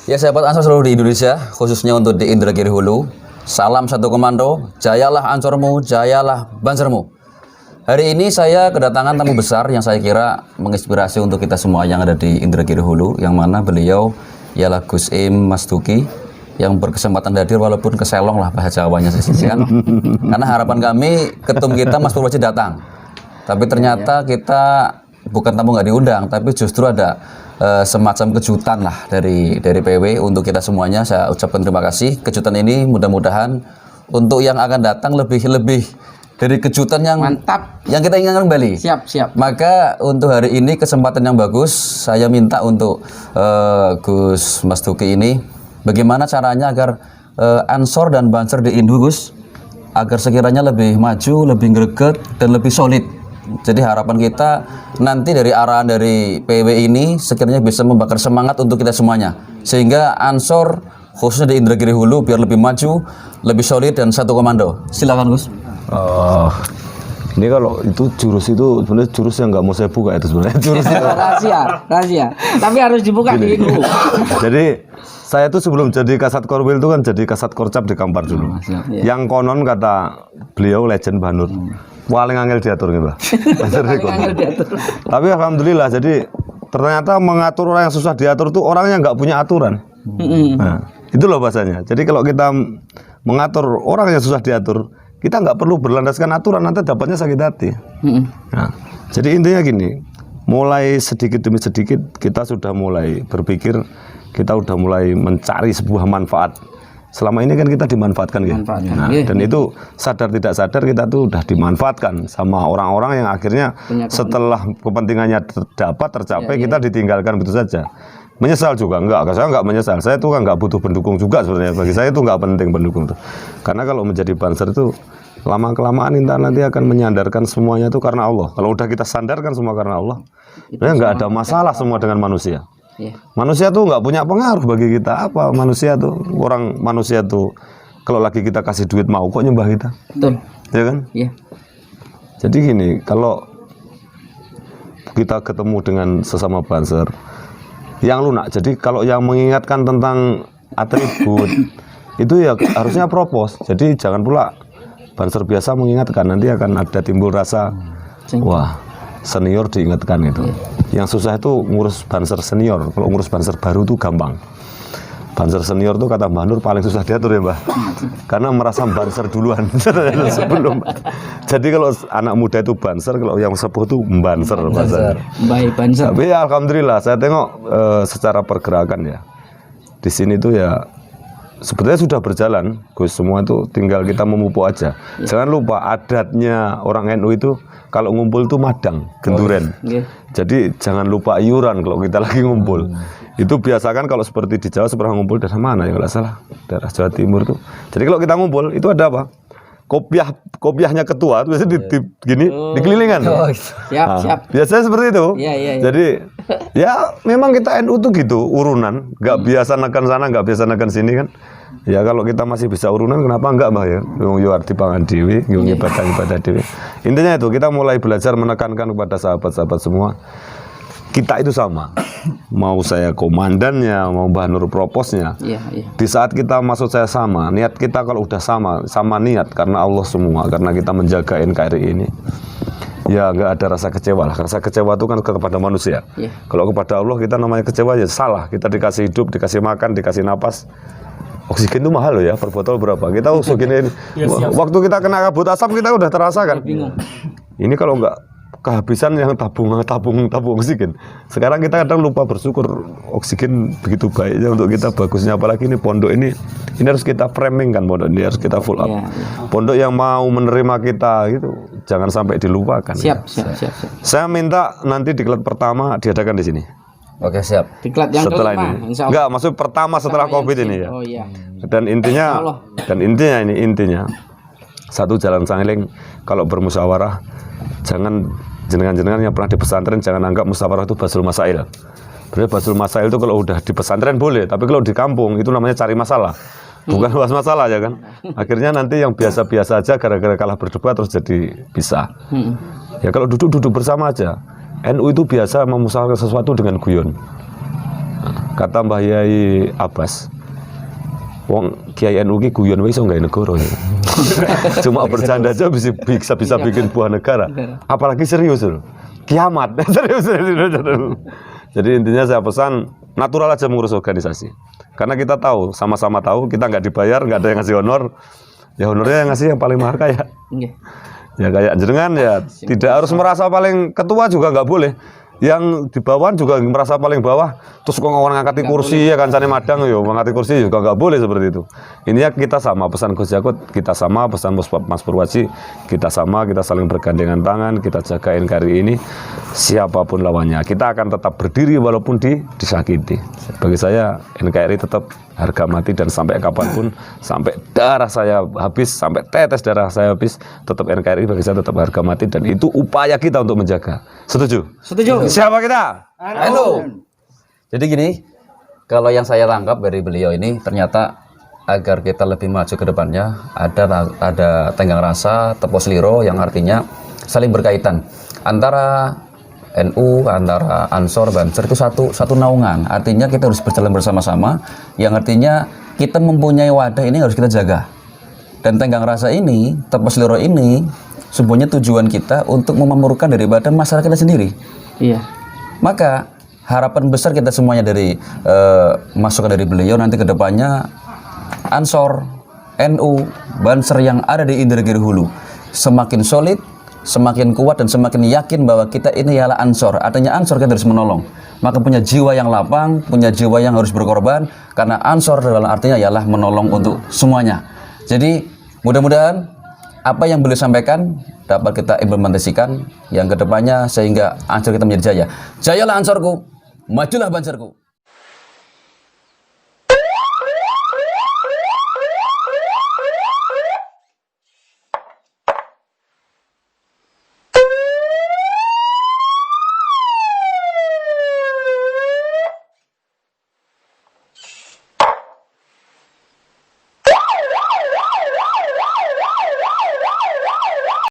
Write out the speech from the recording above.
Ya sahabat Ansor seluruh di Indonesia, khususnya untuk di Indragiri Hulu, salam satu komando, jayalah Ansormu, jayalah Bansermu. Hari ini saya kedatangan tamu besar yang saya kira menginspirasi untuk kita semua yang ada di Indragiri Hulu, yang mana beliau ialah Gus Im Mas Duki, yang berkesempatan hadir walaupun keselong lah bahasa Jawanya kan. Karena harapan kami ketum kita Mas Purwoji datang, tapi ternyata kita bukan tamu nggak diundang, tapi justru ada semacam kejutan lah dari PW untuk kita semuanya. Saya ucapkan terima kasih. Kejutan ini mudah-mudahan untuk yang akan datang lebih dari kejutan yang mantap, yang kita inginkan kembali. Siap. Maka untuk hari ini kesempatan yang bagus, saya minta untuk Gus Mas Duki ini, bagaimana caranya agar Ansor dan Banser di Indu, Gus, agar sekiranya lebih maju, lebih greget dan lebih solid. Jadi harapan kita nanti dari arahan dari PW ini sekiranya bisa membakar semangat untuk kita semuanya, sehingga Ansor khususnya di Indragiri Hulu biar lebih maju, lebih solid dan satu komando. Silakan Gus. Ini kalau itu jurus itu sebenarnya jurus yang nggak mau saya buka itu sebenarnya jurus itu. rahasia. Tapi harus dibuka di Indu. Jadi saya tuh sebelum jadi Kasat Korwil itu kan jadi Kasat Korcap di Kampar dulu. Yang konon kata beliau legend Banur. Paling angel diatur gitu. Tapi alhamdulillah jadi ternyata mengatur orang yang susah diatur tuh orang yang nggak punya aturan. Nah, itu loh bahasanya. Jadi kalau kita mengatur orang yang susah diatur, kita nggak perlu berlandaskan aturan, nanti dapatnya sakit hati. Nah, jadi intinya gini, mulai sedikit demi sedikit kita sudah mulai berpikir, kita sudah mulai mencari sebuah manfaat. Selama ini kan kita dimanfaatkan gitu. Nah, dan itu sadar tidak sadar kita tuh udah dimanfaatkan sama orang-orang yang akhirnya setelah kepentingannya tercapai kita ditinggalkan begitu saja. Menyesal juga enggak, saya enggak menyesal. Saya tuh kan enggak butuh pendukung juga sebenarnya. Bagi saya itu enggak penting pendukung tuh. Karena kalau menjadi Banser itu lama-kelamaan nanti akan menyandarkan semuanya itu karena Allah. Kalau udah kita sandarkan semua karena Allah, ya enggak ada masalah semua dengan manusia. Manusia tuh nggak punya pengaruh bagi kita apa. Manusia tuh kalau lagi kita kasih duit mau kok nyembah kita. Betul. Ya kan? Iya. Jadi gini, kalau kita ketemu dengan sesama Banser yang lunak, jadi kalau yang mengingatkan tentang atribut itu ya harusnya propos. Jadi jangan pula Banser biasa mengingatkan, nanti akan ada timbul rasa wah, senior diingatkan itu. Yang susah itu ngurus Banser senior. Kalau ngurus Banser baru itu gampang. Banser senior tuh kata Mbak Nur paling susah diatur ya Mbak. Karena merasa Banser duluan sebelum. Jadi kalau anak muda itu Banser, kalau yang sepuh itu Banser. Baik Banser. Tapi ya alhamdulillah saya tengok secara pergerakan ya. Di sini tuh ya sebetulnya sudah berjalan, Gus, semua itu tinggal kita memupuk aja. Jangan lupa adatnya orang NU itu kalau ngumpul itu madang, genduren. Jadi jangan lupa iuran kalau kita lagi ngumpul. Itu biasakan kalau seperti di Jawa seberang ngumpul daerah mana ya kalau salah, daerah Jawa Timur tuh. Jadi kalau kita ngumpul itu ada apa? Kopiahnya ketua itu biasanya gini dikelilingan. Siap. Biasanya seperti itu. Iya. Jadi ya memang kita NU tuh gitu urunan, nggak biasa nekan sana, nggak biasa nekan sini kan. Ya kalau kita masih bisa urunan kenapa enggak Mbak ya? Yo arti pangan dewi, yo ibadah dewi. Intinya itu kita mulai belajar menekankan kepada sahabat-sahabat semua. Kita itu sama. Mau saya komandannya, mau Mbah Nur proposnya. Di saat kita maksud saya sama, niat kita kalau udah sama niat karena Allah semua, karena kita menjaga NKRI ini. Ya nggak ada rasa kecewa lah. Rasa kecewa itu kan kepada manusia. Kalau kepada Allah kita namanya kecewa ya salah. Kita dikasih hidup, dikasih makan, dikasih napas. Oksigen itu mahal loh ya, per botol berapa? Kita oksigenin. Waktu kita kena kabut asap kita udah terasa kan. Ini kalau nggak kehabisan yang tabung oksigen. Sekarang kita kadang lupa bersyukur oksigen begitu baiknya untuk kita, bagusnya apalagi ini pondok ini harus kita framing kan, pondok ini harus kita full up. Pondok yang mau menerima kita gitu jangan sampai dilupakan. Siap. Saya minta nanti diklat pertama diadakan di sini. Oke, siap. Diklat yang setelah kelima, ini. Enggak, maksud pertama setelah Covid ini ya. Oh iya. Dan intinya satu jalan sangling kalau bermusyawarah jangan jenengan-jenengan yang pernah di pesantren jangan anggap musyawarah itu basul masail. Berarti basul masail itu kalau udah di pesantren boleh, tapi kalau di kampung itu namanya cari masalah. Bukan luas masalah ya kan. Akhirnya nanti yang biasa-biasa aja gara-gara kalah berdebat terus jadi bisa. Ya kalau duduk bersama aja. NU itu biasa memusyawarahkan sesuatu dengan guyon. Kata Mbah Yai Abbas, wong Kiai NU ki guyon wae iso gawe negara ya. Cuma bercanda aja bisa bikin buah negara. Apalagi serius loh. Kiamat. Serius. Jadi intinya saya pesan natural aja mengurus organisasi. Karena kita tahu, sama-sama tahu kita nggak dibayar, nggak ada yang ngasih honor. Ya honornya yang ngasih yang paling mahal kaya. Nggih. Ya kayak jenengan ya tidak harus merasa paling ketua juga nggak boleh. Yang di bawah juga merasa paling bawah. Terus kok orang ngangkati kursi ya kancane madang yo ngangkati kursi juga nggak boleh seperti itu. Ini ya kita sama pesan Gus Yakut, kita sama pesan Mas Purwaji, kita sama, kita saling bergandengan tangan, kita jaga NKRI ini siapapun lawannya. Kita akan tetap berdiri walaupun disakiti. Bagi saya NKRI tetap harga mati dan sampai kapanpun, sampai darah saya habis, sampai tetes darah saya habis, tetap NKRI bagi saya tetap harga mati dan itu upaya kita untuk menjaga. Setuju? Setuju. Siapa kita? Halo. Jadi gini, kalau yang saya tangkap dari beliau ini ternyata agar kita lebih maju ke depannya ada tenggang rasa, tepos liro yang artinya saling berkaitan antara NU, antara Ansor, Banser itu satu naungan. Artinya kita harus berjalan bersama-sama, yang artinya kita mempunyai wadah ini harus kita jaga. Dan tenggang rasa ini, tepos liro ini, sebenarnya tujuan kita untuk memakmurkan daripada masyarakat kita sendiri. Iya. Maka harapan besar kita semuanya dari masukan dari beliau nanti ke depannya Ansor, NU, Banser yang ada di Indragiri Hulu semakin solid, semakin kuat dan semakin yakin bahwa kita ini ialah Ansor. Artinya Ansor kita harus menolong. Maka punya jiwa yang lapang, punya jiwa yang harus berkorban karena Ansor dalam artinya ialah menolong untuk semuanya. Jadi mudah-mudahan apa yang beliau sampaikan dapat kita implementasikan yang kedepannya sehingga Ansor kita menjadi jaya. Jayalah Ansorku, majulah Banserku.